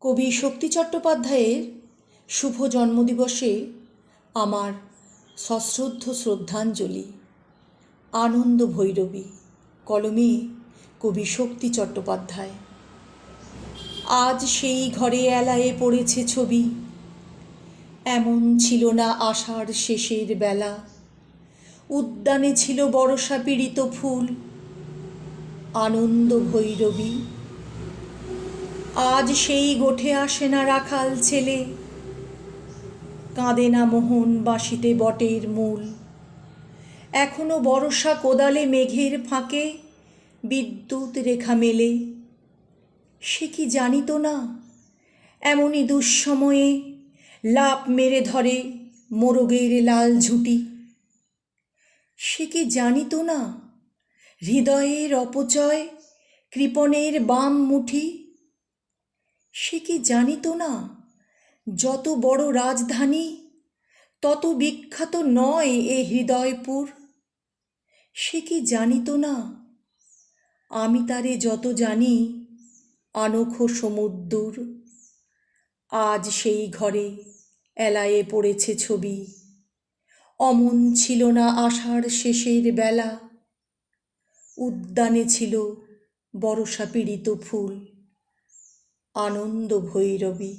কবি শক্তি চট্টোপাধ্যায়ের শুভ জন্মদিবসে আমার সশ্রদ্ধ শ্রদ্ধাঞ্জলি। আনন্দ ভৈরবী, কলমে কবি শক্তি চট্টোপাধ্যায়। আজ সেই ঘরে এলায়ে পড়েছে ছবি, এমন ছিল না আষাঢ় শেষের বেলা। উদ্যানে ছিল বরষা পীড়িত ফুল, আনন্দ ভৈরবী। আজ সেই গোঠে আসে না রাখাল ছেলে, কাঁদে না মোহন বাঁশিতে বটের মূল। এখনো বরষা কোদালে মেঘের ফাঁকে বিদ্যুৎ রেখা মেলে। সে কি জানিত না এমনই দুঃসময়ে লাফ মেরে ধরে মোরগের লাল ঝুঁটি। সে কি জানিত না হৃদয়ের অপচয় কৃপণের বাম মুঠি। সে কি জানিত না যত বড় রাজধানী তত বিখ্যাত নয় এ হৃদয়পুর। সে কি জানিত না আমি তারে যত জানি আনখো সমুদ্দুর। আজ সেই ঘরে এলায়ে পড়েছে ছবি, অমন ছিল না আষাঢ় শেষের বেলা। উদ্যানে ছিল বরষা পীড়িত ফুল, আনন্দ ভৈরবী।